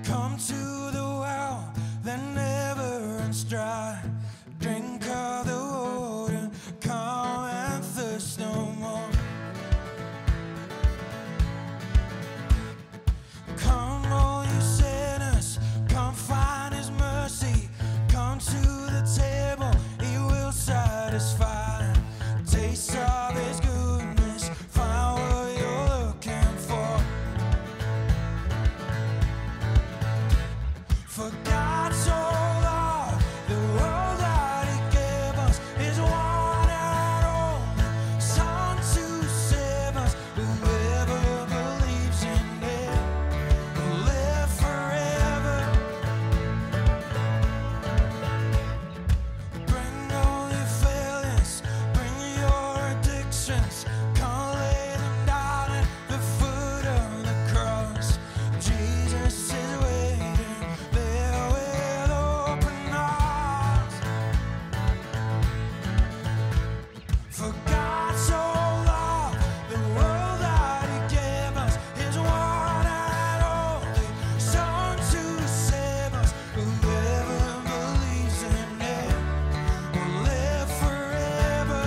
Come to the well that never runs dry. Drink of the water, come and thirst no more. Come, all you sinners, come find His mercy. Come to the table, He will satisfy. Taste of His goodness, find what you're looking for. For God so loved the world that He gave us His one and only Son to save us. Whoever believes in Him will live forever. Bring all your failures, bring your addictions, come lay them down at the foot of the cross. Jesus is waiting there with open arms. For God so loved the world that He gave us His one and only Son to save us. Whoever believes in Him will live forever.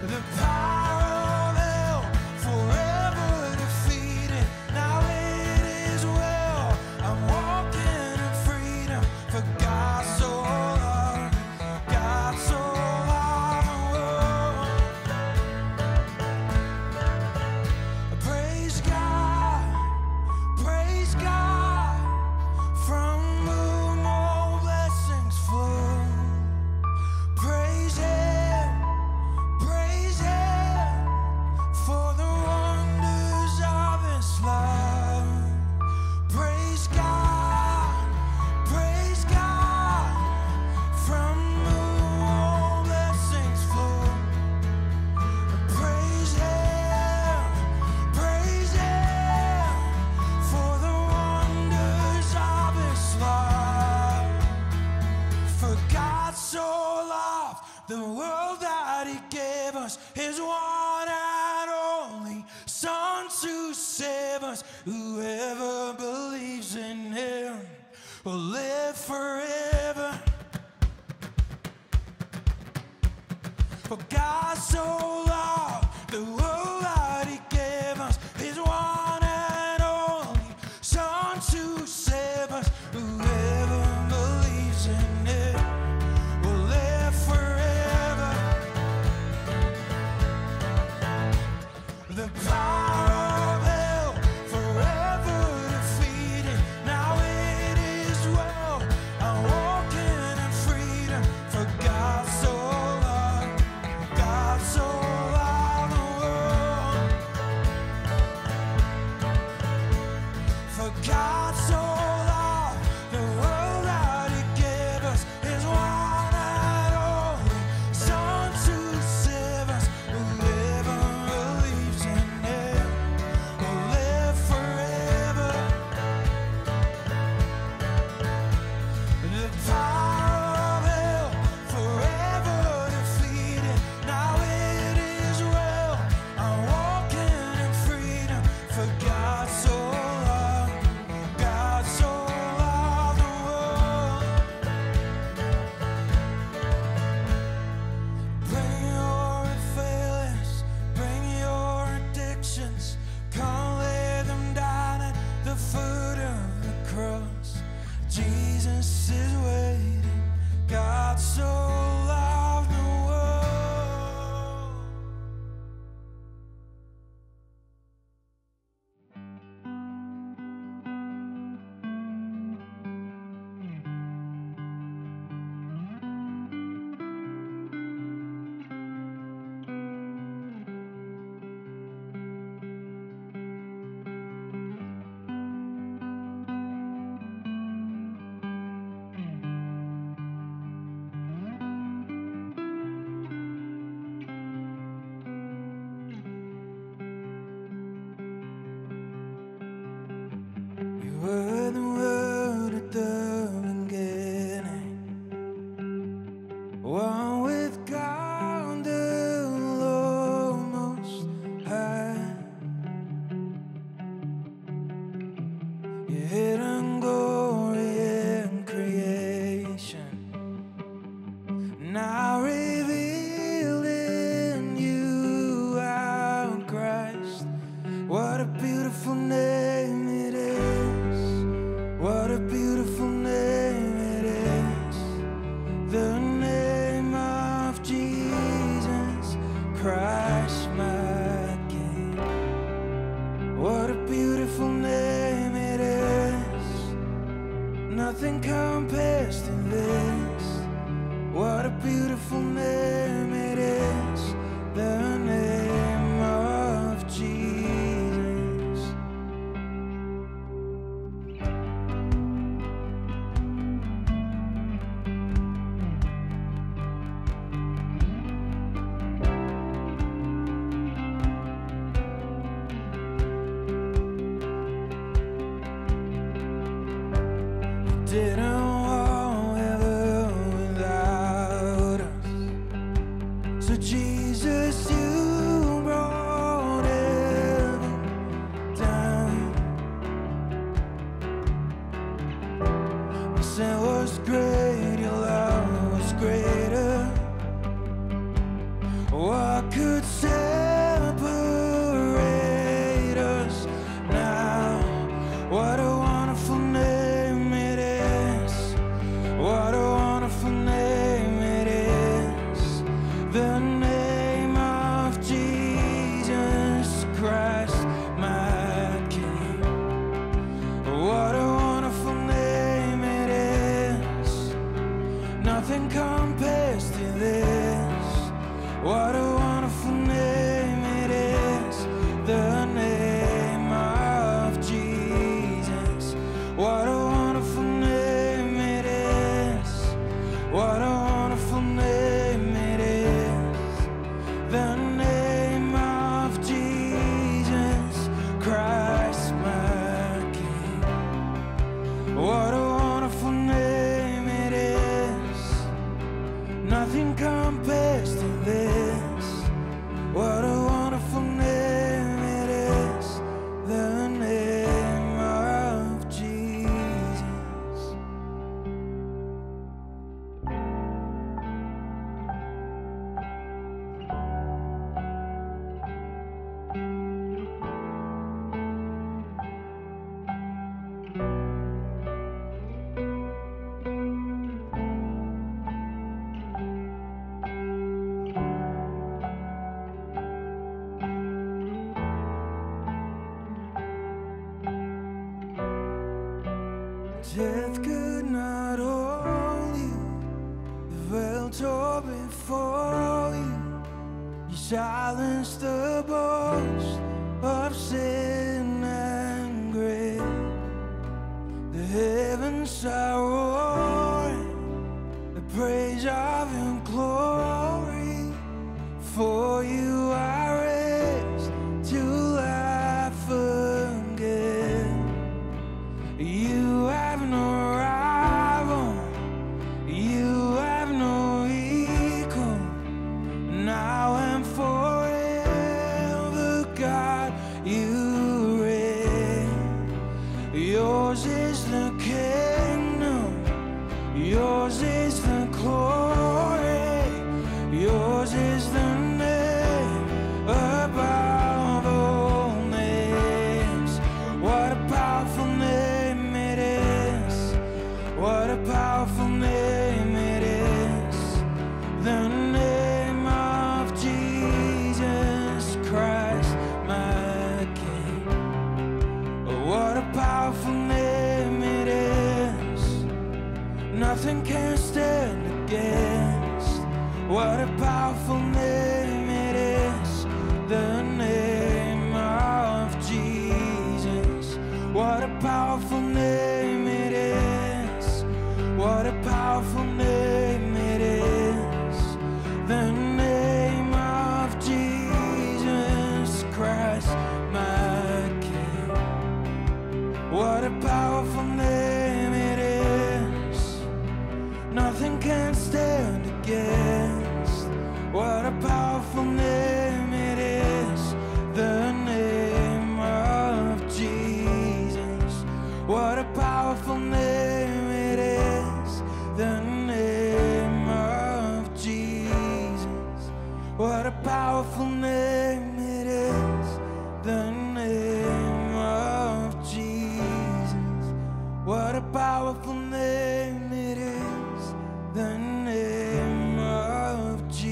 The power of hell forever defeated. Now it is well. I'm walking in freedom. For God so loved, God so loved the world. Praise God, from whom all blessings flow. Praise Him, for the wonders of His love. Praise God, from whom all blessings flow. Praise Him, for the wonders of His love. For God so loved the world that He gave us His one and only Son to save us. Whoever believes in Him will live forever. For God so loved the world that He gave us His one and only Son to save us. Whoever believes in Him will live forever. The power of hell forever defeated. Now it is well. I'm walking in freedom. For God so loved the world. For God so loved the world that He gave us His one and only Son to save us. Whoever believes in Him will live forever. The power of hell forever defeated. Now it is well. I'm walking in freedom. For God so loved the world. Bring your failures, bring your addictions, come lay them down at the foot of the cross. Jesus is waiting. God so loved the world. You were the Word at the beginning, one with God the Lord Most High. your hidden glory in creation, now revealed in you, our Christ. What a beautiful name it is. What a beautiful name it is. The name of Jesus Christ, my King. What a beautiful name it is. Nothing compares to this. What a beautiful name it is. The name of Jesus. Didn't walk ever without us. So Jesus, you brought heaven down. Your sin was great, your love was greater. What could separate us now? What a wonderful name it is. What a wonderful name it is. The name of Jesus Christ, my King. What a wonderful name it is. Nothing compares to this. What a wonderful name it is. The name of Jesus. What a wonderful name it is. What a wonderful name it is. The name of Jesus Christ, my King. What a wonderful name it is. Nothing compares to this. What a wonderful name it is. The name of Jesus. Death could not hold you. The veil tore before you. You silenced the boast of sin and grave. The heavens are roaring the praise of your glory. For you are raised to life again. You have no rival, you have no equal, now and forever, God, you reign. Yours is the kingdom, yours is the glory, yours is the name above all names. What a powerful name it is. What a powerful name it is. The name of Jesus Christ, my King. What a powerful name it is. Nothing can stand against. What a powerful name it is. The name of Jesus. What a powerful name it is. What a powerful name it is. The name of Jesus Christ, my King. What a powerful name it is. Nothing can stand against. What a powerful name it is. The name of Jesus. What powerful name it is, the name of Jesus.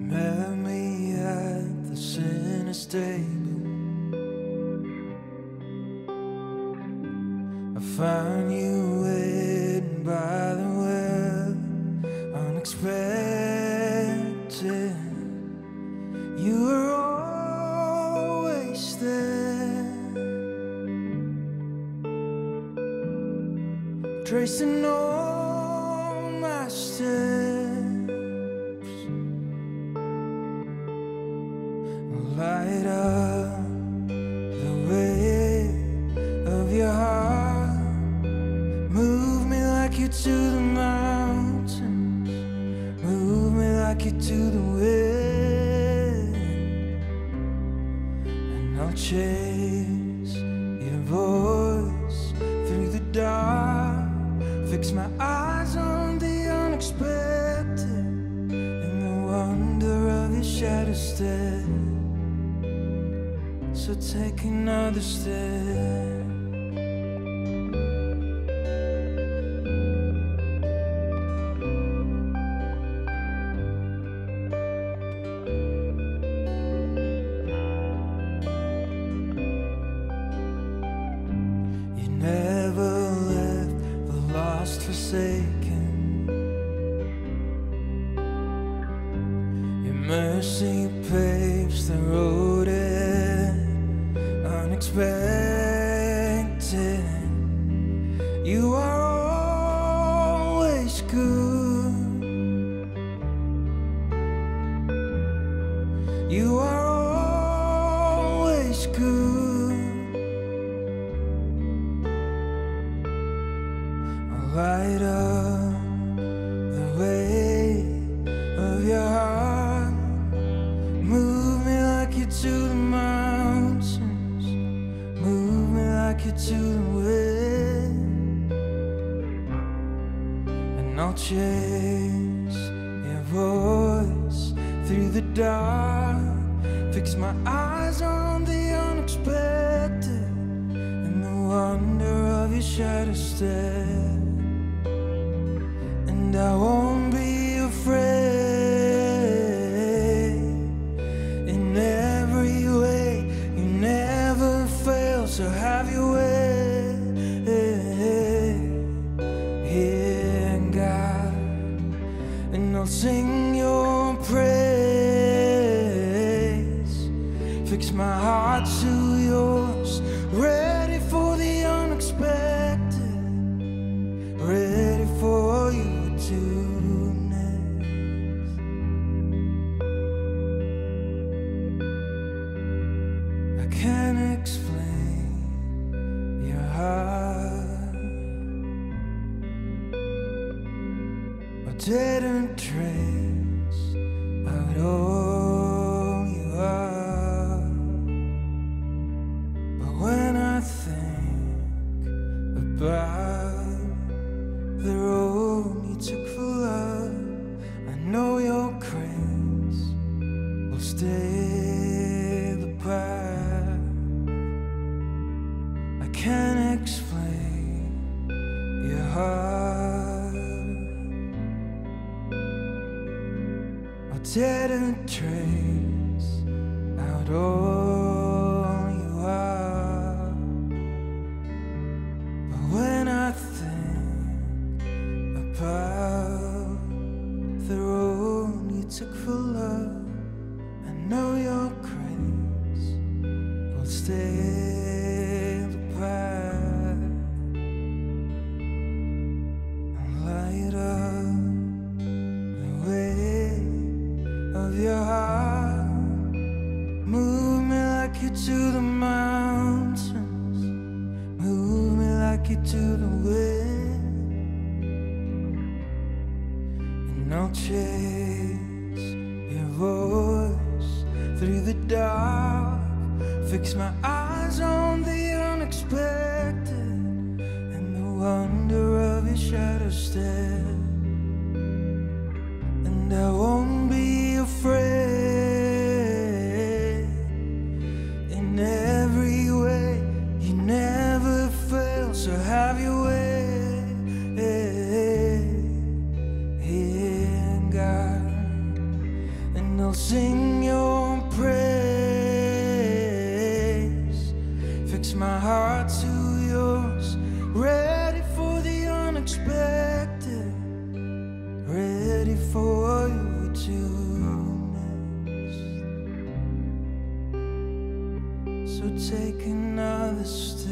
Met me at the sinner's table. I found you waiting by the well, unexpected. You were always there, tracing all my steps. Light up the way of your heart. Move me like you to the mountains. Move me like you to the wind. And I'll chase your voice through the dark. Fix my eyes on the unexpected and the wonder of your shadow step. So take another step. You never left the lost forsaken. Your mercy paves the road unexpected. You are always good. You are always good. I'll light up the way of your heart. Move me like you to the mountains. Move me like you to the wind. And I'll chase your voice through the dark. Fix my eyes on the unexpected and the wonder of your shadow step. And I won't be afraid. In every way you never fail, so have your way here, God. And I'll sing your praise. Fix my heart to yours, ready for the unexpected, ready for you to next. I can't explain your heart, I didn't trace out all you are. But when I think about the road you took for love, I know your grace will stay the path. I can't explain your heart, I didn't trace out all you are. But when I think about the road you took for love, I know your grace will stay the path. And light up the way of your heart. Move me like you to the mountains. Move me like you to the wind. and I'll chase your voice through the dark. Fix my eyes on the unexpected and the wonder of your shadow step. And I won't be afraid. In every way, you never fail, so have your way. And I'll sing your praise. Fix my heart to yours, ready for the unexpected, ready for you to next. So take another step.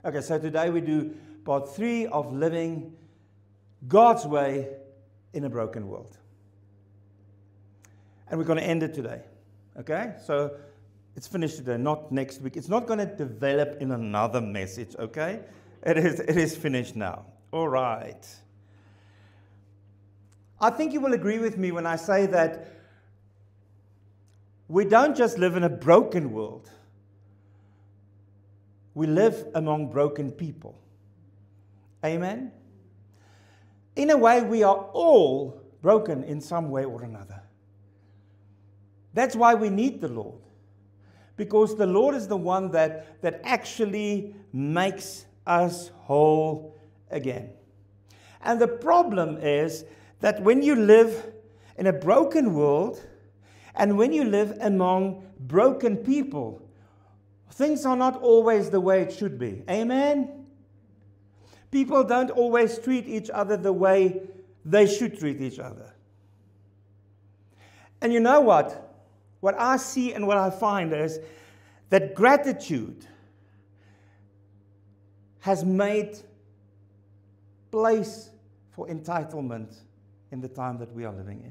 Okay, so today we do part 3 of living God's way in a broken world. And we're going to end it today. Okay? So it's finished today, not next week. It's not going to develop in another message, okay? It is finished now. All right. I think you will agree with me when I say that we don't just live in a broken world. We live among broken people. Amen? In a way, we are all broken in some way or another. That's why we need the Lord. Because the Lord is the one that actually makes us whole again. And the problem is that when you live in a broken world and when you live among broken people, things are not always the way it should be. Amen? People don't always treat each other the way they should treat each other. And you know what? What I see and what I find is that gratitude has made place for entitlement in the time that we are living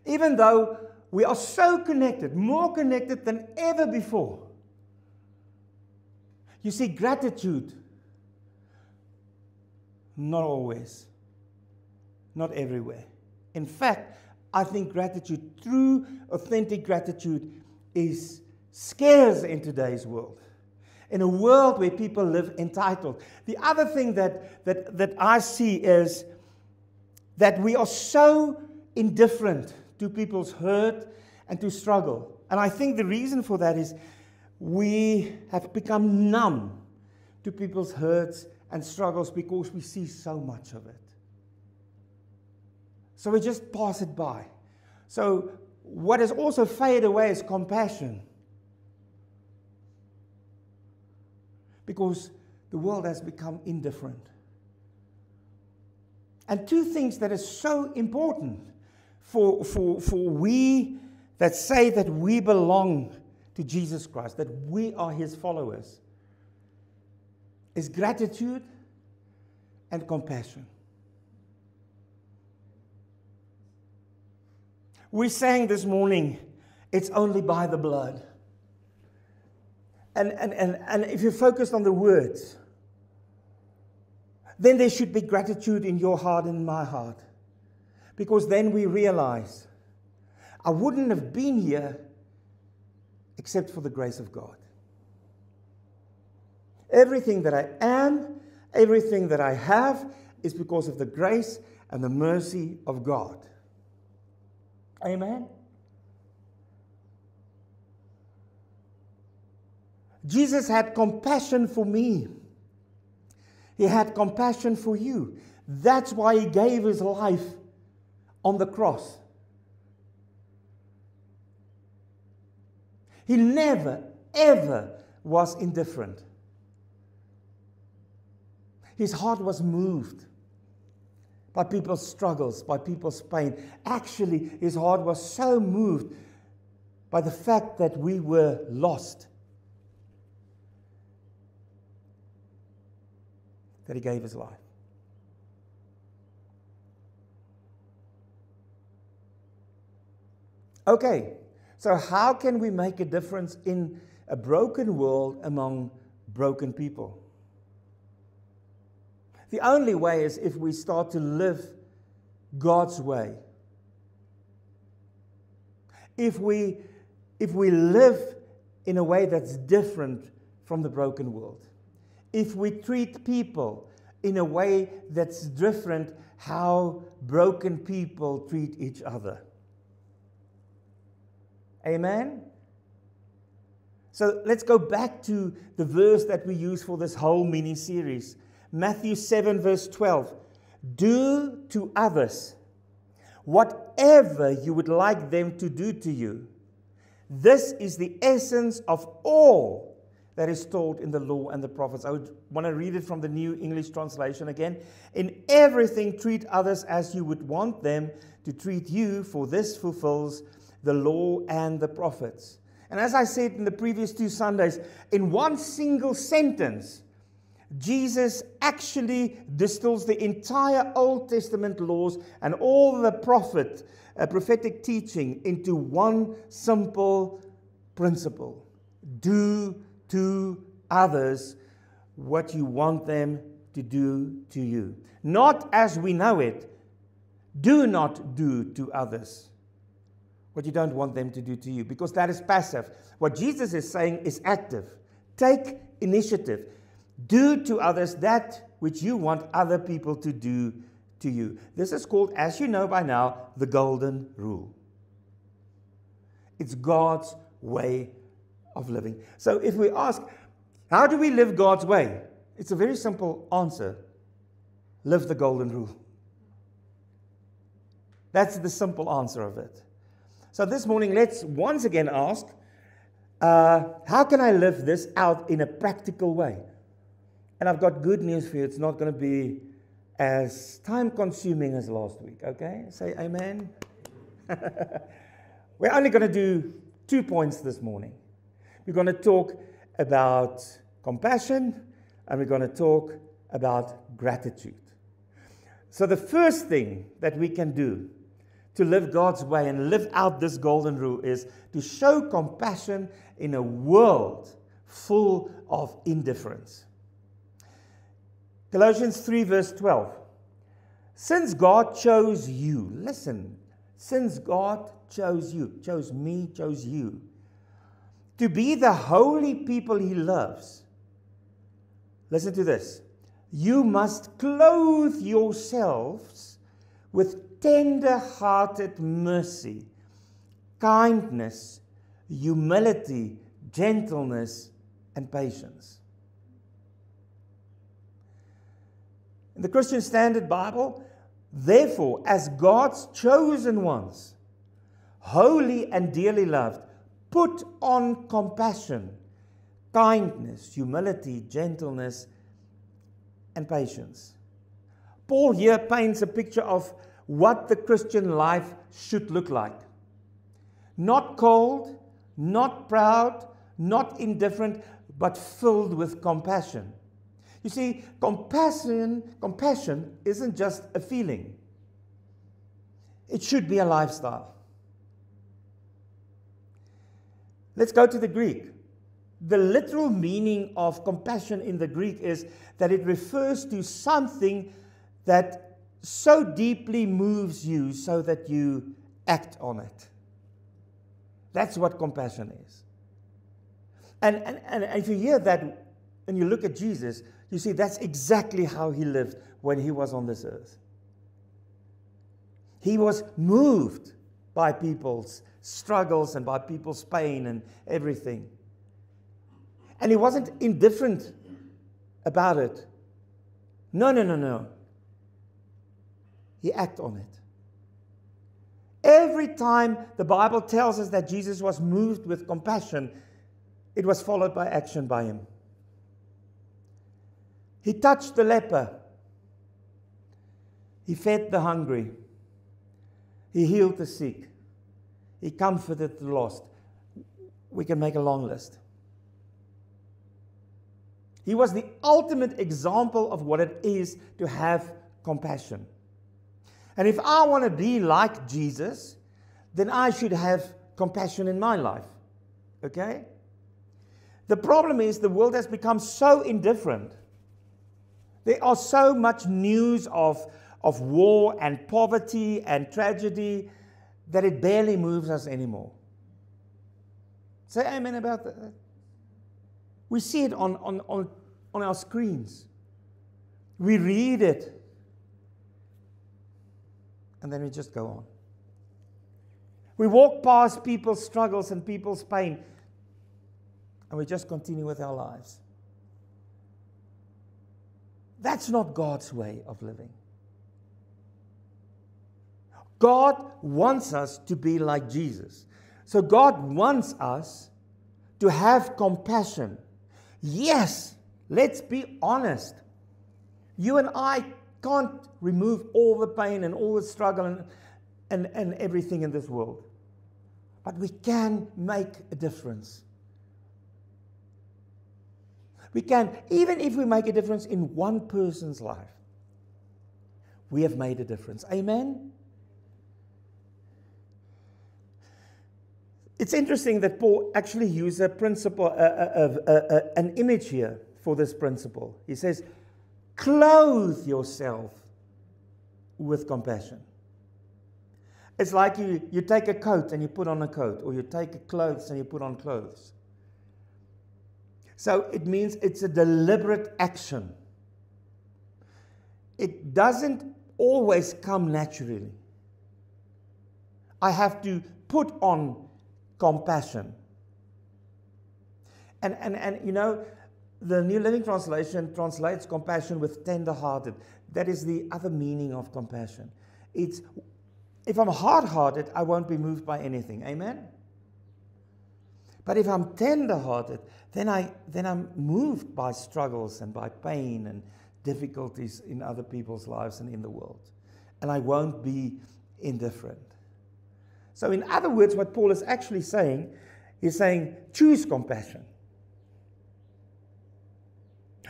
in. Even though we are so connected, more connected than ever before. You see, gratitude, not always, not everywhere, In fact, I think gratitude, true, authentic gratitude, is scarce in today's world. In a world where people live entitled. The other thing that I see is that we are so indifferent to people's hurt and to struggle. And I think the reason for that is we have become numb to people's hurts and struggles because we see so much of it. So we just pass it by. So what has also faded away is compassion. Because the world has become indifferent. And two things that is so important for we that say that we belong to Jesus Christ, that we are His followers, is gratitude and compassion. We sang this morning, it's only by the blood. And if you focus on the words, then there should be gratitude in your heart and in my heart. Because then we realize, I wouldn't have been here except for the grace of God. Everything that I am, everything that I have, is because of the grace and the mercy of God. Amen? Jesus had compassion for me. He had compassion for you. That's why He gave His life on the cross. He never, ever was indifferent. His heart was moved by people's struggles, by people's pain. Actually, His heart was so moved by the fact that we were lost that He gave His life. Okay, so how can we make a difference in a broken world among broken people? The only way is if we start to live God's way. If we live in a way that's different from the broken world. If we treat people in a way that's different how broken people treat each other. Amen? So let's go back to the verse that we use for this whole mini-series. Matthew 7 verse 12. Do to others whatever you would like them to do to you. This is the essence of all that is taught in the law and the prophets. I would want to read it from the New English Translation again. In everything, treat others as you would want them to treat you, for this fulfills the law and the prophets. And as I said in the previous 2 Sundays, in one single sentence, Jesus actually distills the entire Old Testament laws and all the prophetic teaching into one simple principle. Do to others what you want them to do to you. Not as we know it. Do not do to others what you don't want them to do to you, because that is passive. What Jesus is saying is active. Take initiative. Do to others that which you want other people to do to you. This is called, as you know by now, the golden rule. It's God's way of living. So if we ask, how do we live God's way? It's a very simple answer. Live the golden rule. That's the simple answer of it. So this morning, let's once again ask, how can I live this out in a practical way? And I've got good news for you. It's not going to be as time-consuming as last week, okay? Say amen. We're only going to do 2 points this morning. We're going to talk about compassion, and we're going to talk about gratitude. So the first thing that we can do to live God's way and live out this golden rule is to show compassion in a world full of indifference. Colossians 3 verse 12. Since God chose you, listen, since God chose you, chose me, chose you, to be the holy people He loves, listen to this. You must clothe yourselves with tender-hearted mercy, kindness, humility, gentleness, and patience. In the Christian Standard Bible, therefore, as God's chosen ones, holy and dearly loved, put on compassion, kindness, humility, gentleness, and patience. Paul here paints a picture of what the Christian life should look like. Not cold, not proud, not indifferent, but filled with compassion. You see, compassion isn't just a feeling. It should be a lifestyle. Let's go to the Greek. The literal meaning of compassion in the Greek is that it refers to something that so deeply moves you so that you act on it. That's what compassion is. And if you hear that and you look at Jesus, you see that's exactly how He lived when He was on this earth. He was moved by people's struggles and by people's pain and everything. And He wasn't indifferent about it. No. He acted on it. Every time the Bible tells us that Jesus was moved with compassion, it was followed by action by Him. He touched the leper. He fed the hungry. He healed the sick. He comforted the lost. We can make a long list. He was the ultimate example of what it is to have compassion. And if I want to be like Jesus, then I should have compassion in my life. Okay? The problem is the world has become so indifferent. There are so much news of war and poverty and tragedy that it barely moves us anymore. Say amen about that. We see it on our screens. We read it. And then we just go on. We walk past people's struggles and people's pain. And we just continue with our lives. That's not God's way of living. God wants us to be like Jesus. So God wants us to have compassion. Yes, let's be honest. You and I can't remove all the pain and all the struggle and everything in this world. But we can make a difference. We can, even if we make a difference in one person's life, we have made a difference. Amen? It's interesting that Paul actually used a principle, an image here for this principle. He says, clothe yourself with compassion. It's like you take a coat and you put on a coat, or you take clothes and you put on clothes. So it means it's a deliberate action. It doesn't always come naturally. I have to put on compassion. And you know, the New Living Translation translates compassion with tender-hearted. That is the other meaning of compassion. It's, if I'm hard-hearted, I won't be moved by anything. Amen? But if I'm tender-hearted, then I'm moved by struggles and by pain and difficulties in other people's lives and in the world. And I won't be indifferent. So in other words, what Paul is actually saying, he's saying, choose compassion.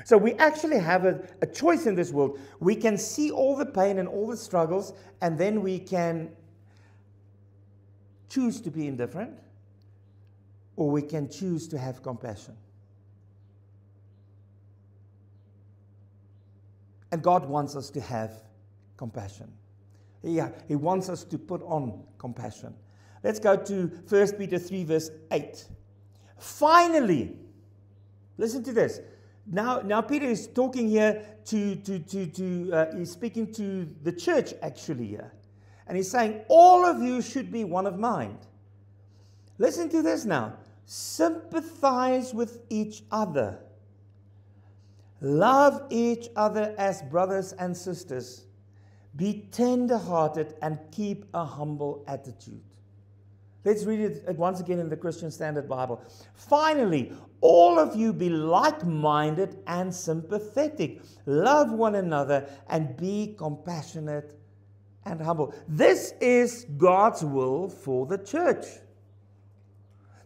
So we actually have a choice in this world. We can see all the pain and all the struggles, and then we can choose to be indifferent, or we can choose to have compassion. And God wants us to have compassion. Yeah, he wants us to put on compassion. Let's go to 1 Peter 3 verse 8. Finally, listen to this. Now Peter is talking here he's speaking to the church actually here. And he's saying, all of you should be one of mind. Listen to this now. Sympathize with each other. Love each other as brothers and sisters. Be tender-hearted and keep a humble attitude. Let's read it once again in the Christian Standard Bible. Finally, all of you be like-minded and sympathetic. Love one another and be compassionate and humble. This is God's will for the church.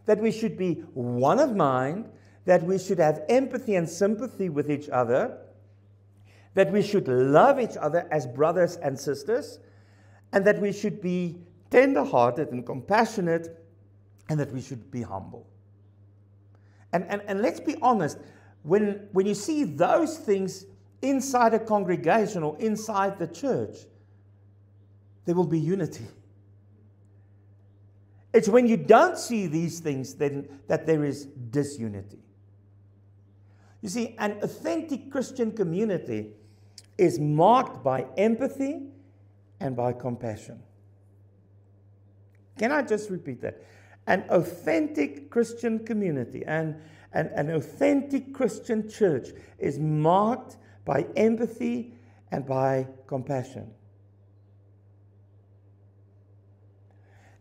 That we should be one of mind, that we should have empathy and sympathy with each other, that we should love each other as brothers and sisters, and that we should be tender-hearted and compassionate, and that we should be humble. And let's be honest, when you see those things inside a congregation or inside the church, there will be unity. It's when you don't see these things then that there is disunity. You see, an authentic Christian community is marked by empathy and by compassion. Can I just repeat that? An authentic Christian community and an authentic Christian church is marked by empathy and by compassion.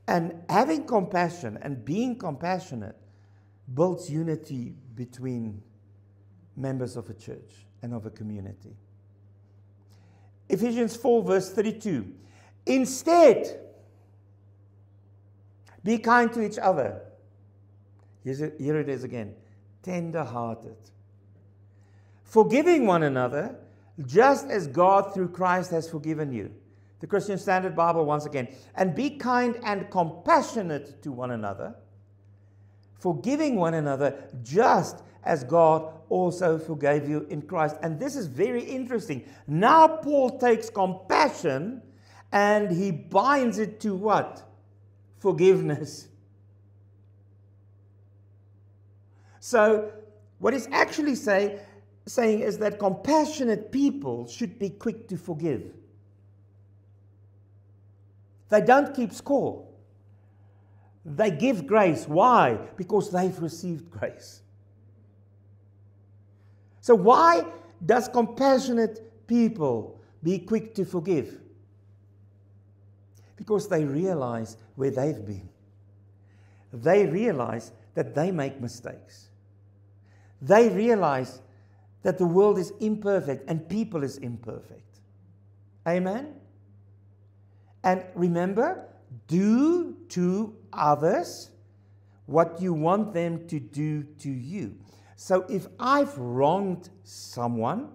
And having compassion and being compassionate builds unity between members of a church and of a community. Ephesians 4 verse 32. Instead, be kind to each other. Here it is again. Tender-hearted. Forgiving one another, just as God through Christ has forgiven you. The Christian Standard Bible once again. And be kind and compassionate to one another, forgiving one another, just as God also forgave you in Christ. And this is very interesting. Now Paul takes compassion and he binds it to what? Forgiveness. So what he's actually saying is that compassionate people should be quick to forgive. They don't keep score. They give grace. Why? Because they've received grace. So why does compassionate people be quick to forgive? Because they realize where they've been. They realize that they make mistakes. They realize that the world is imperfect and people is imperfect. Amen? And remember, do to others what you want them to do to you. So if I've wronged someone,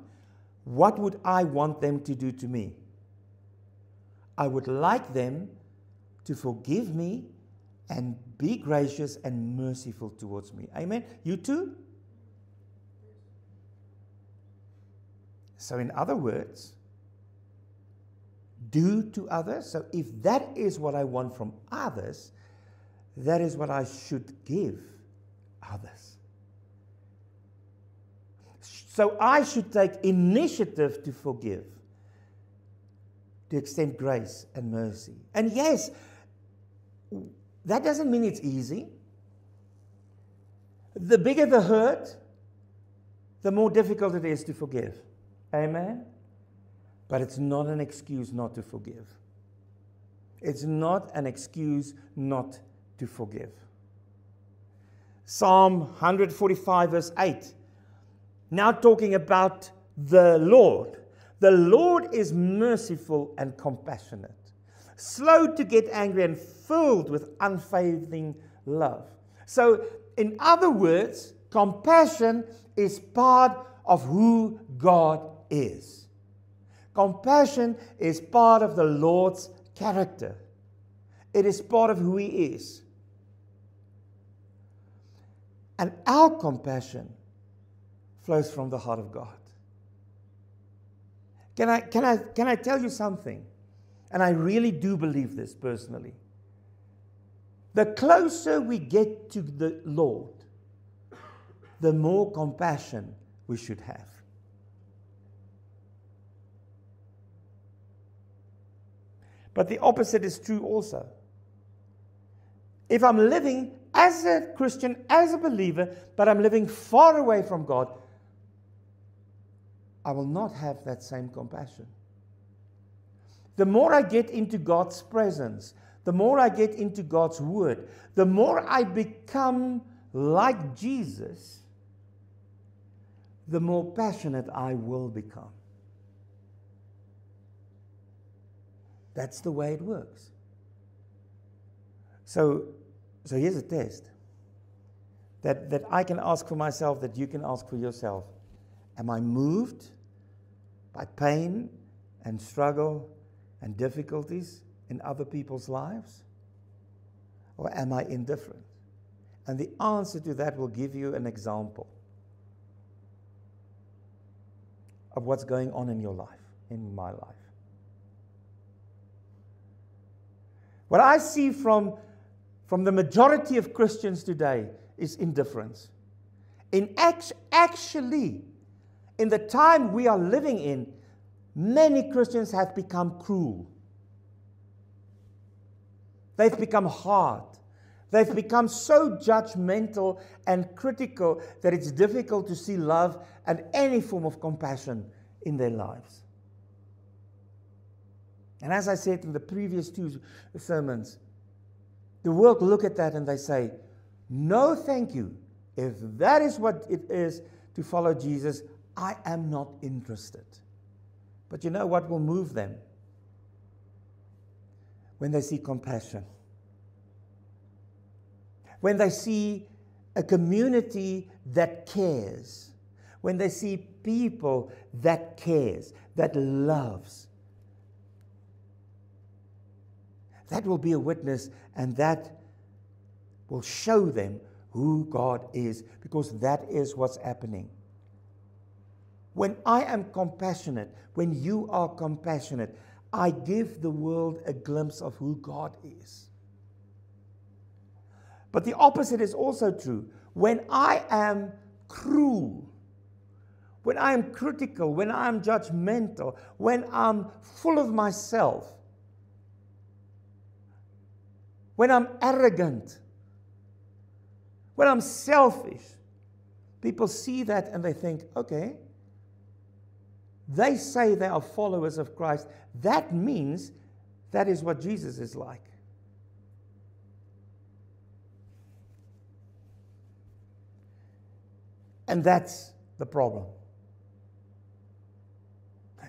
what would I want them to do to me? I would like them to forgive me and be gracious and merciful towards me. Amen? You too? So in other words, do to others. So if that is what I want from others, that is what I should give others. So I should take initiative to forgive, to extend grace and mercy. And yes, that doesn't mean it's easy. The bigger the hurt, the more difficult it is to forgive. Amen? But it's not an excuse not to forgive. It's not an excuse not to forgive. Psalm 145 verse 8. Now talking about the Lord. The Lord is merciful and compassionate, slow to get angry and filled with unfailing love. So, in other words, compassion is part of who God is. Compassion is part of the Lord's character. It is part of who He is. And our compassion flows from the heart of God. Can I tell you something? And I really do believe this personally. The closer we get to the Lord, the more compassion we should have. But the opposite is true also. If I'm living as a Christian, as a believer, but I'm living far away from God, I will not have that same compassion. The more I get into God's presence, the more I get into God's word, the more I become like Jesus, the more passionate I will become. That's the way it works. So here's a test that I can ask for myself, that you can ask for yourself. Am I moved by pain and struggle and difficulties in other people's lives? Or am I indifferent? And the answer to that will give you an example of what's going on in your life, in my life. What I see from the majority of Christians today is indifference. Actually, in the time we are living in, many Christians have become cruel. They've become hard. They've become so judgmental and critical that it's difficult to see love and any form of compassion in their lives. And as I said in the previous 2 sermons, the world look at that and they say, no thank you. If that is what it is to follow Jesus, I am not interested. But you know what will move them? When they see compassion. When they see a community that cares. When they see people that cares, that loves. That will be a witness, and that will show them who God is, because that is what's happening. When I am compassionate, when you are compassionate, I give the world a glimpse of who God is. But the opposite is also true. When I am cruel, when I am critical, when I am judgmental, when I'm full of myself, when I'm arrogant, when I'm selfish, people see that and they think, okay, they say they are followers of Christ. That means that is what Jesus is like. And that's the problem.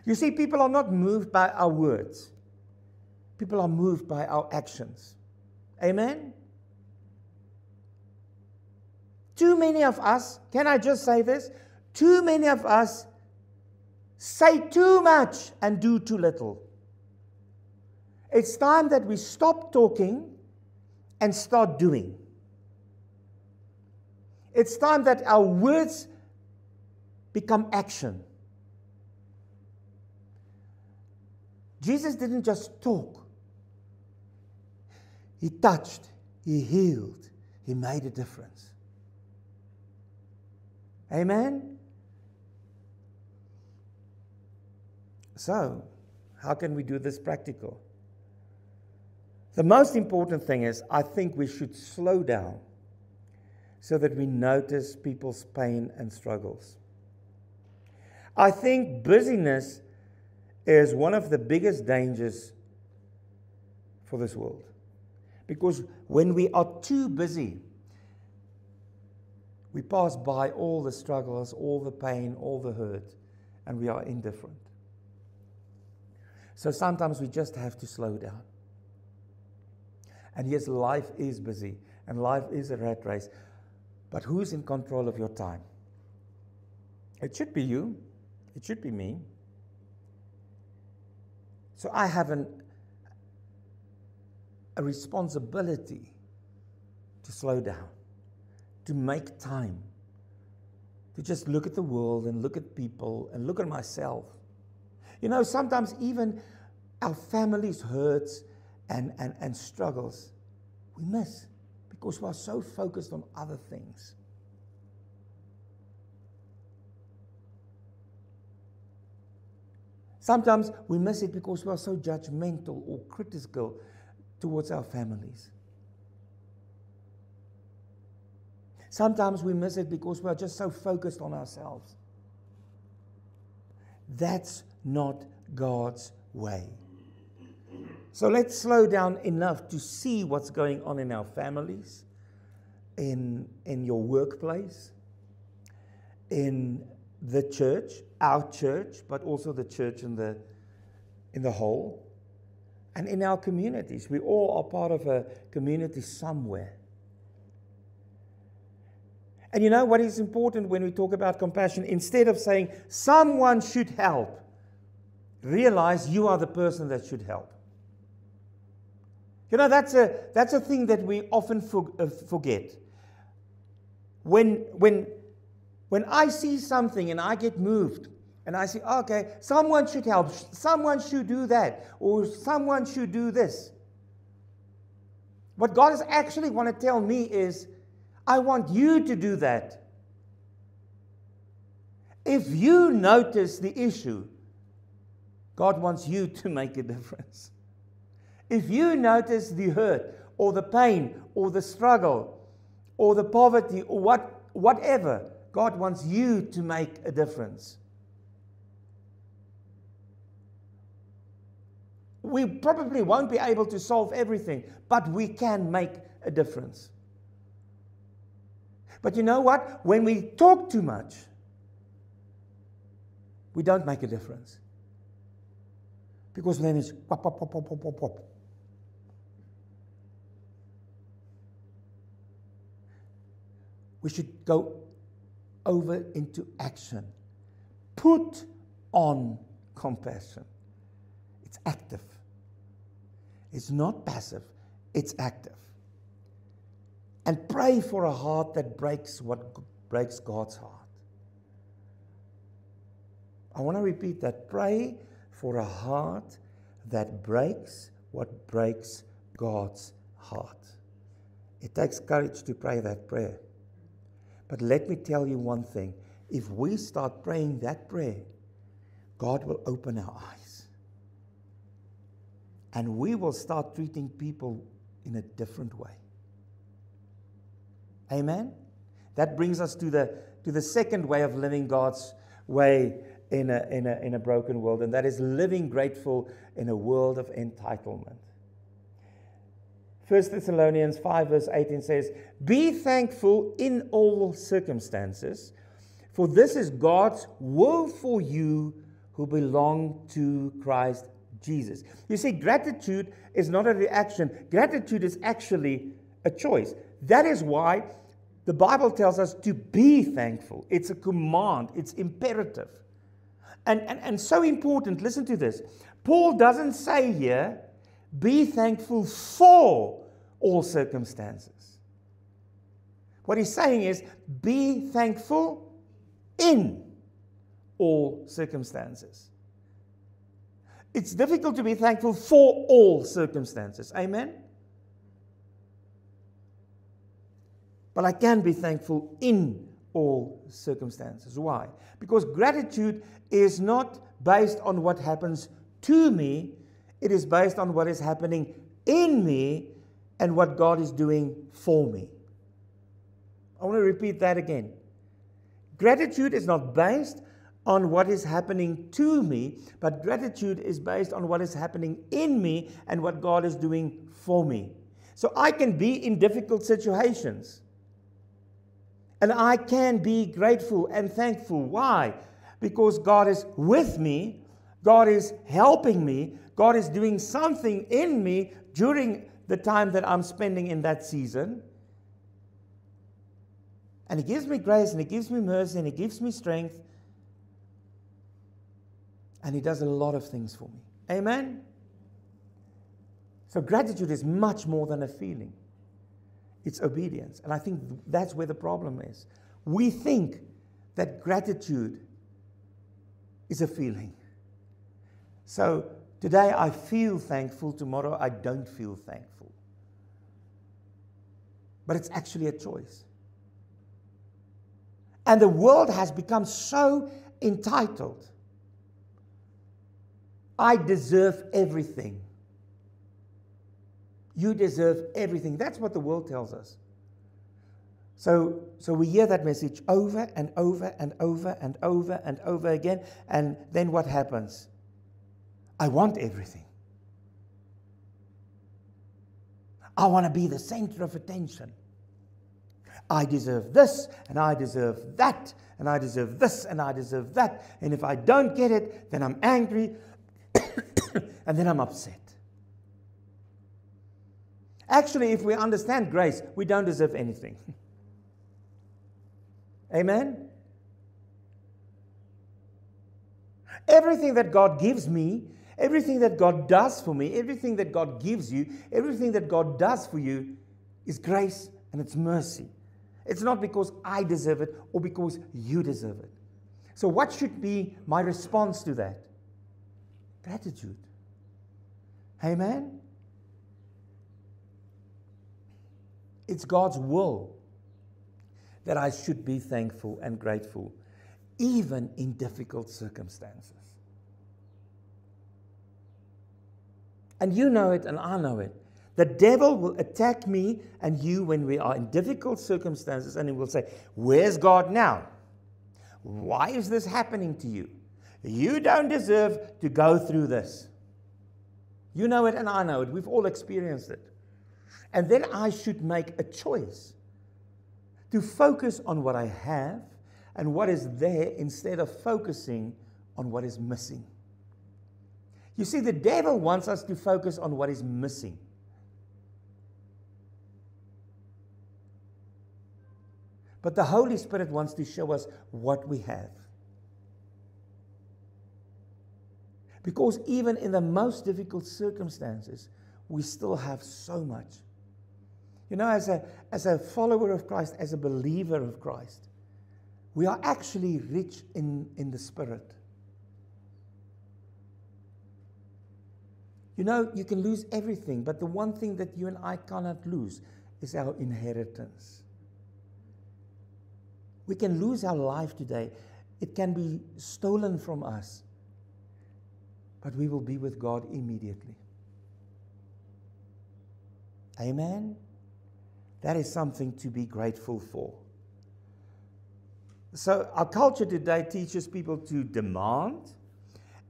You see, people are not moved by our words. People are moved by our actions. Amen? Too many of us, can I just say this? Too many of us say too much and do too little. It's time that we stop talking and start doing. It's time that our words become action. Jesus didn't just talk. He touched, he healed, he made a difference. Amen? So, how can we do this practical? The most important thing is, I think we should slow down so that we notice people's pain and struggles. I think busyness is one of the biggest dangers for this world. Because when we are too busy, we pass by all the struggles, all the pain, all the hurt, and we are indifferent. So sometimes we just have to slow down. And yes, life is busy, and life is a rat race. But who's in control of your time? It should be you. It should be me. So I have a responsibility to slow down, to make time, to just look at the world and look at people and look at myself. You know, sometimes even our families' hurts and struggles, we miss because we are so focused on other things. Sometimes we miss it because we are so judgmental or critical towards our families. Sometimes we miss it because we are just so focused on ourselves. That's not God's way. So let's slow down enough to see what's going on in our families, in your workplace, in the church, our church, but also the church in the whole, and in our communities. We all are part of a community somewhere. And you know what is important when we talk about compassion? Instead of saying someone should help, realize you are the person that should help. You know, that's a thing that we often forget. When I see something and I get moved and I say, okay, someone should help, someone should do that, or someone should do this. What God is actually want to tell me is, I want you to do that. If you notice the issue, God wants you to make a difference. If you notice the hurt, or the pain, or the struggle, or the poverty, or whatever, God wants you to make a difference. We probably won't be able to solve everything, but we can make a difference. But you know what? When we talk too much, we don't make a difference. Because then it's pop, pop, pop, pop, pop, pop, pop. We should go over into action. Put on compassion. It's active. It's not passive. It's active. And pray for a heart that breaks what breaks God's heart. I want to repeat that. Pray for a heart that breaks what breaks God's heart. It takes courage to pray that prayer. But let me tell you one thing. If we start praying that prayer, God will open our eyes. And we will start treating people in a different way. Amen? That brings us to the second way of living God's way in a broken world, and that is living grateful in a world of entitlement. 1 Thessalonians 5 verse 18 says, "Be thankful in all circumstances, for this is God's will for you who belong to Christ Jesus." You see, gratitude is not a reaction. Gratitude is actually a choice. That is why the Bible tells us to be thankful. It's a command. It's imperative. And so important, listen to this. Paul doesn't say here, be thankful for all circumstances. What he's saying is, be thankful in all circumstances. It's difficult to be thankful for all circumstances. Amen? But I can be thankful in all circumstances. Why? Because gratitude is not based on what happens to me. It is based on what is happening in me and what God is doing for me. I want to repeat that again. Gratitude is not based on what is happening to me, but gratitude is based on what is happening in me and what God is doing for me. So I can be in difficult situations. And I can be grateful and thankful. Why? Because God is with me. God is helping me. God is doing something in me during the time that I'm spending in that season. And He gives me grace, and He gives me mercy, and He gives me strength. And He does a lot of things for me. Amen? So gratitude is much more than a feeling. It's obedience. And I think that's where the problem is. We think that gratitude is a feeling. So today I feel thankful, tomorrow I don't feel thankful. But it's actually a choice. And the world has become so entitled. I deserve everything. You deserve everything. That's what the world tells us. So we hear that message over and over and over and over and over again. And then what happens? I want everything. I want to be the center of attention. I deserve this, and I deserve that, and I deserve this, and I deserve that. And if I don't get it, then I'm angry, and then I'm upset. Actually, if we understand grace, we don't deserve anything. Amen? Everything that God gives me, everything that God does for me, everything that God gives you, everything that God does for you is grace and it's mercy. It's not because I deserve it or because you deserve it. So what should be my response to that? Gratitude. Amen? It's God's will that I should be thankful and grateful, even in difficult circumstances. And you know it and I know it. The devil will attack me and you when we are in difficult circumstances, and he will say, where's God now? Why is this happening to you? You don't deserve to go through this. You know it and I know it. We've all experienced it. And then I should make a choice to focus on what I have and what is there instead of focusing on what is missing. You see, the devil wants us to focus on what is missing. But the Holy Spirit wants to show us what we have. Because even in the most difficult circumstances, we still have so much. You know, as a follower of Christ, as a believer of Christ, we are actually rich in the Spirit. You know, you can lose everything, but the one thing that you and I cannot lose is our inheritance. We can lose our life today. It can be stolen from us, but we will be with God immediately. Amen? That is something to be grateful for. So our culture today teaches people to demand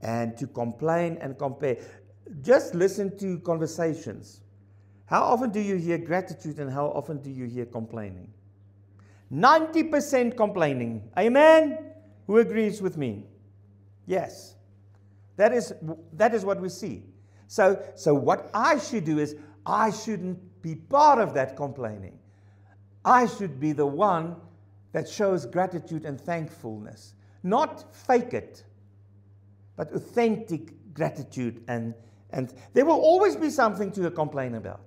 and to complain and compare. Just listen to conversations. How often do you hear gratitude and how often do you hear complaining? 90% complaining. Amen? Who agrees with me? Yes. That is what we see. So what I should do is I shouldn't be part of that complaining. I should be the one that shows gratitude and thankfulness. Not fake it, but authentic gratitude. And there will always be something to complain about.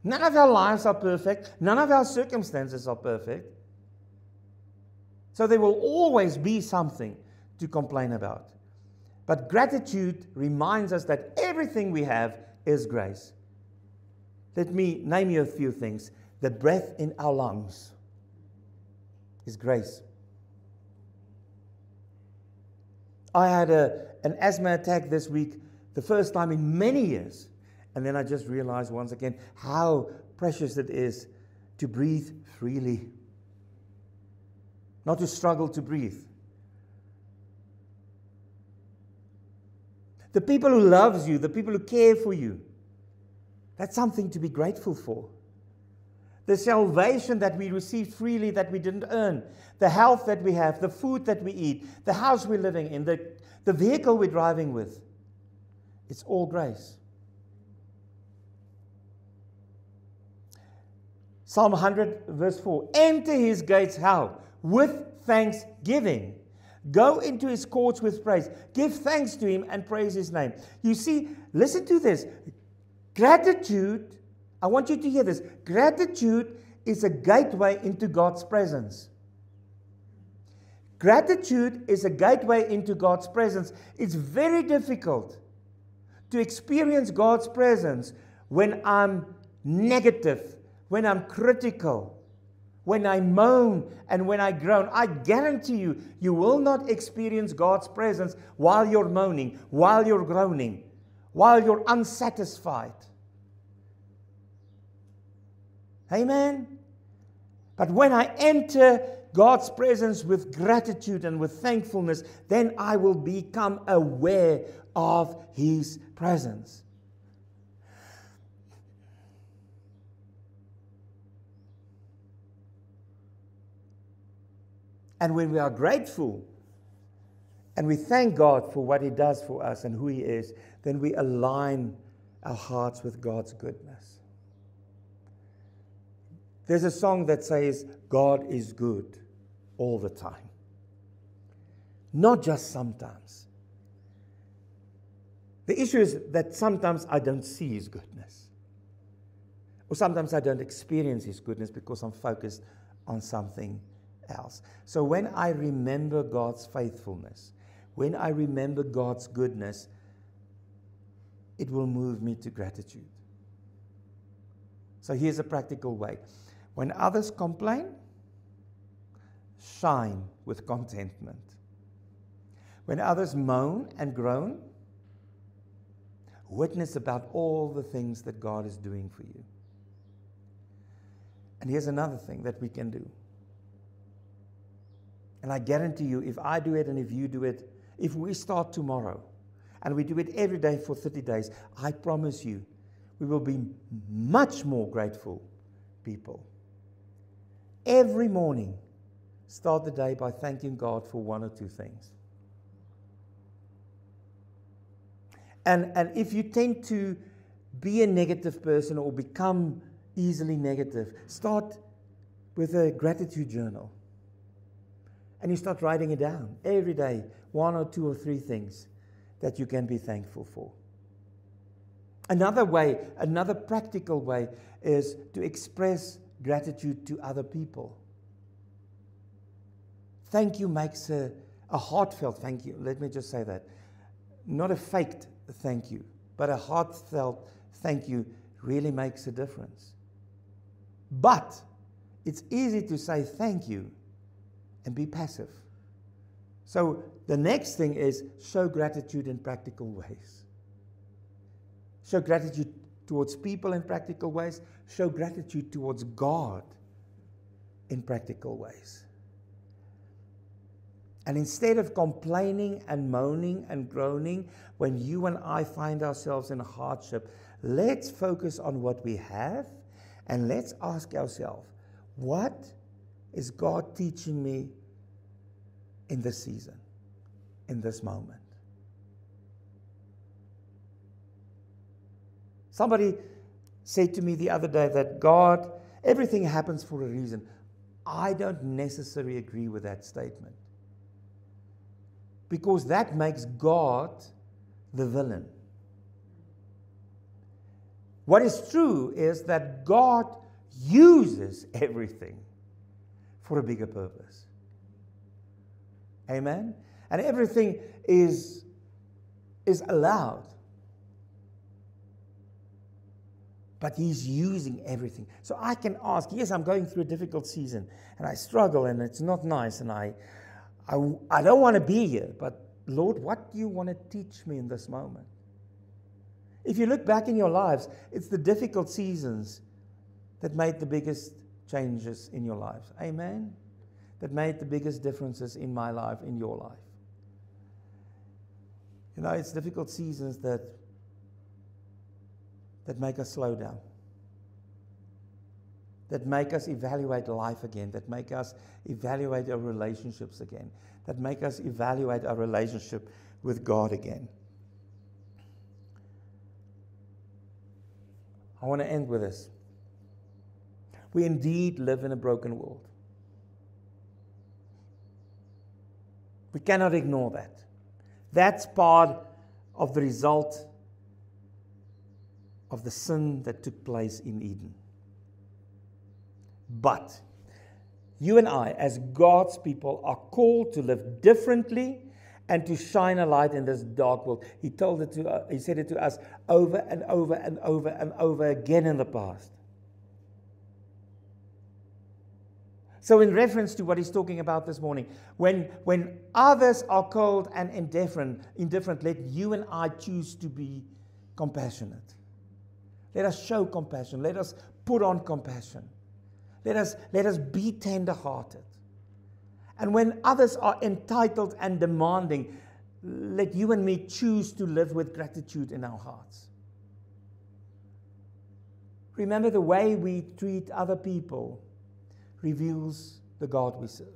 None of our lives are perfect. None of our circumstances are perfect. So there will always be something to complain about. But gratitude reminds us that everything we have is grace. Let me name you a few things. The breath in our lungs is grace. I had an asthma attack this week, the first time in many years. And then I just realized once again how precious it is to breathe freely. Not to struggle to breathe. The people who loves you, the people who care for you, that's something to be grateful for. The salvation that we received freely that we didn't earn, the health that we have, the food that we eat, the house we're living in, the vehicle we're driving with. It's all grace. Psalm 100 verse 4. Enter his gates how? With thanksgiving. Go into his courts with praise. Give thanks to him and praise his name. You see, listen to this. Gratitude, I want you to hear this. Gratitude is a gateway into God's presence. Gratitude is a gateway into God's presence. It's very difficult to experience God's presence when I'm negative, when I'm critical, when I moan and when I groan. I guarantee you, you will not experience God's presence while you're moaning, while you're groaning, while you're unsatisfied. Amen? But when I enter God's presence with gratitude and with thankfulness, then I will become aware of His presence. And when we are grateful and we thank God for what He does for us and who He is, then we align our hearts with God's goodness. There's a song that says, God is good all the time. Not just sometimes. The issue is that sometimes I don't see His goodness. Or sometimes I don't experience His goodness because I'm focused on something else. So when I remember God's faithfulness, when I remember God's goodness, it will move me to gratitude. So here's a practical way. When others complain, shine with contentment. When others moan and groan, witness about all the things that God is doing for you. And here's another thing that we can do. And I guarantee you, if I do it and if you do it, if we start tomorrow and we do it every day for 30 days, I promise you, we will be much more grateful people. Every morning, start the day by thanking God for one or two things. And if you tend to be a negative person or become easily negative, start with a gratitude journal. And you start writing it down every day, one or two or three things that you can be thankful for. Another way, another practical way is to express gratitude to other people. Thank you makes a heartfelt thank you. Let me just say that. Not a faked thank you, but a heartfelt thank you really makes a difference. But it's easy to say thank you and be passive. So the next thing is show gratitude in practical ways. Show gratitude towards people in practical ways. Show gratitude towards God in practical ways. And instead of complaining and moaning and groaning, when you and I find ourselves in a hardship, let's focus on what we have and let's ask ourselves, what is God teaching me in this season, in this moment? Somebody said to me the other day that God, everything happens for a reason. I don't necessarily agree with that statement. Because that makes God the villain. What is true is that God uses everything for a bigger purpose. Amen? And everything is allowed. But He's using everything. So I can ask, yes, I'm going through a difficult season, and I struggle, and it's not nice, and I don't want to be here, but Lord, what do you want to teach me in this moment? If you look back in your lives, it's the difficult seasons that made the biggest changes in your lives. Amen? That made the biggest differences in my life, in your life. You know, it's difficult seasons that make us slow down, that make us evaluate life again, that make us evaluate our relationships again, that make us evaluate our relationship with God again. I want to end with this. We indeed live in a broken world. We cannot ignore that. That's part of the result of the sin that took place in Eden. But You and I, as God's people, are called to live differently and to shine a light in this dark world. He said it to us over and over and over and over again in the past. So in reference to what he's talking about this morning, when others are cold and indifferent, let you and I choose to be compassionate. Let us show compassion. Let us put on compassion. Let us be tender-hearted. And when others are entitled and demanding, let you and me choose to live with gratitude in our hearts. Remember, the way we treat other people reveals the God we serve.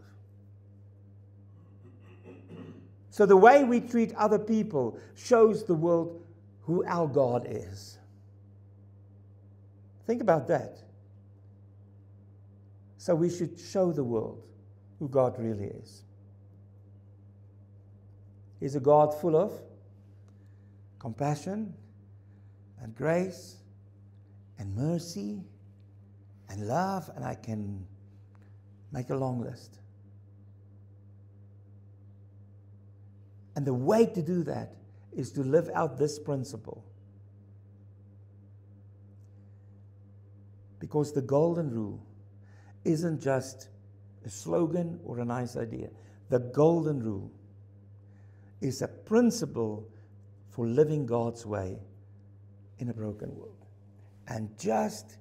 So the way we treat other people shows the world who our God is. Think about that. So we should show the world who God really is. He's a God full of compassion and grace and mercy and love, and I can make a long list. And the way to do that is to live out this principle. Because the golden rule isn't just a slogan or a nice idea. The golden rule is a principle for living God's way in a broken world. And just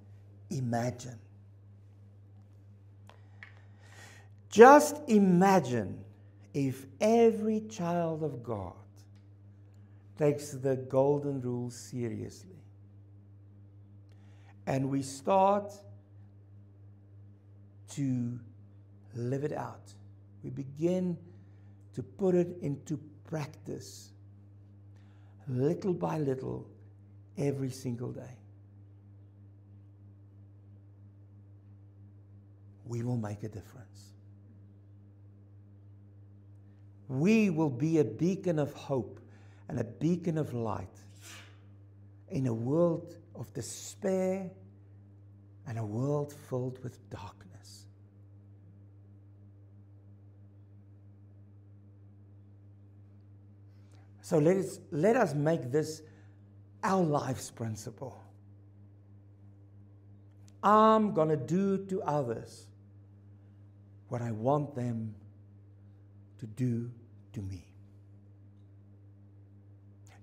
imagine. Just imagine if every child of God takes the golden rule seriously. And we start to live it out. We begin to put it into practice, little by little, every single day. We will make a difference. We will be a beacon of hope and a beacon of light in a world of despair and a world filled with darkness. So let us make this our life's principle. I'm going to do to others what I want them to do to me.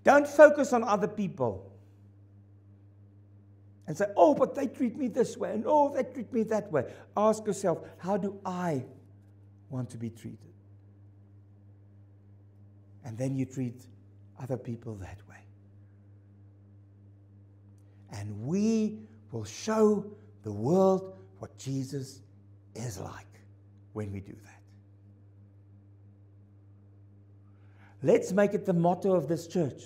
Don't focus on other people and say, oh, but they treat me this way, and oh, they treat me that way. Ask yourself, how do I want to be treated? And then you treat other people that way. And we will show the world what Jesus is like when we do that. Let's make it the motto of this church.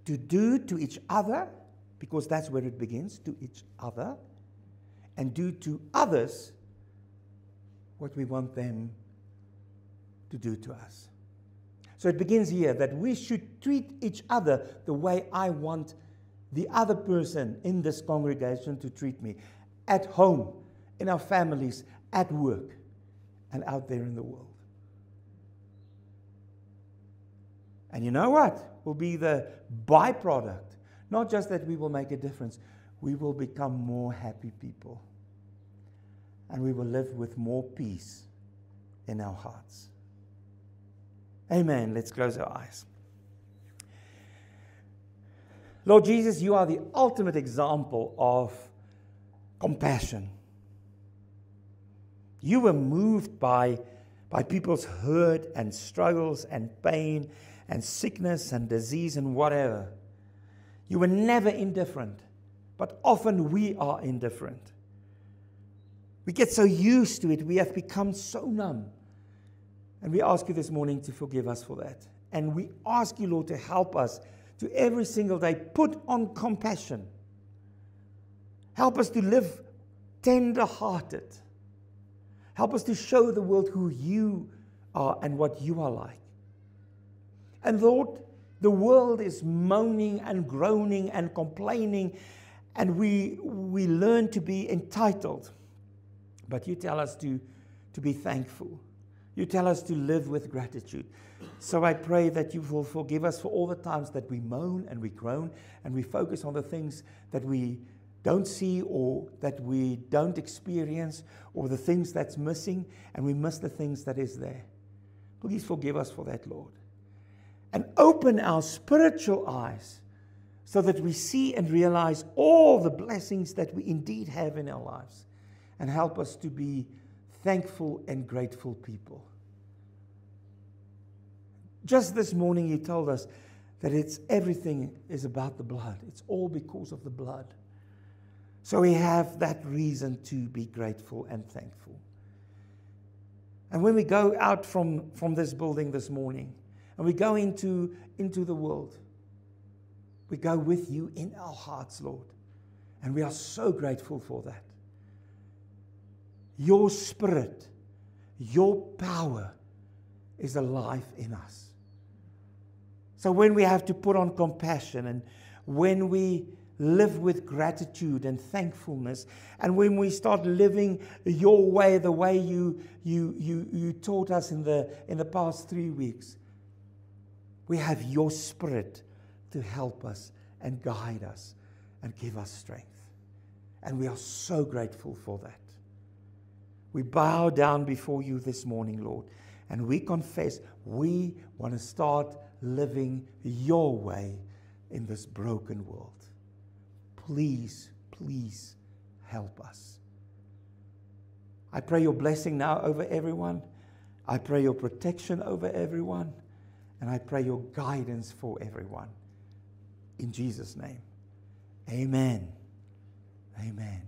To do to each other, because that's where it begins, to each other, and do to others what we want them to do to us. So it begins here, that we should treat each other the way I want the other person in this congregation to treat me. At home, in our families, at work, and out there in the world. And you know what will be the byproduct? Not just that we will make a difference, we will become more happy people. And we will live with more peace in our hearts. Amen. Let's close our eyes. Lord Jesus, you are the ultimate example of compassion. You were moved by people's hurt and struggles and pain and sickness and disease and whatever. You were never indifferent, but often we are indifferent. We get so used to it, we have become so numb. And we ask you this morning to forgive us for that. And we ask you, Lord, to help us to every single day put on compassion. Help us to live tender-hearted. Help us to show the world who you are and what you are like. And Lord, the world is moaning and groaning and complaining, and we learn to be entitled. But you tell us to be thankful. You tell us to live with gratitude. So I pray that you will forgive us for all the times that we moan and we groan and we focus on the things that we don't see or that we don't experience, or the things that's missing, and we miss the things that is there. Please forgive us for that, Lord. And open our spiritual eyes so that we see and realize all the blessings that we indeed have in our lives, and help us to be thankful and grateful people. Just this morning you told us that everything is about the blood. It's all because of the blood. So we have that reason to be grateful and thankful. And when we go out from this building this morning and we go into the world, we go with you in our hearts, Lord. And we are so grateful for that. Your Spirit, your power is alive in us. So when we have to put on compassion, and when we live with gratitude and thankfulness, and when we start living your way, the way you taught us in the past 3 weeks, we have your Spirit to help us and guide us and give us strength. And we are so grateful for that. We bow down before you this morning, Lord, and we confess we want to start living your way in this broken world. Please, please help us. I pray your blessing now over everyone. I pray your protection over everyone. And I pray your guidance for everyone. In Jesus' name, amen. Amen.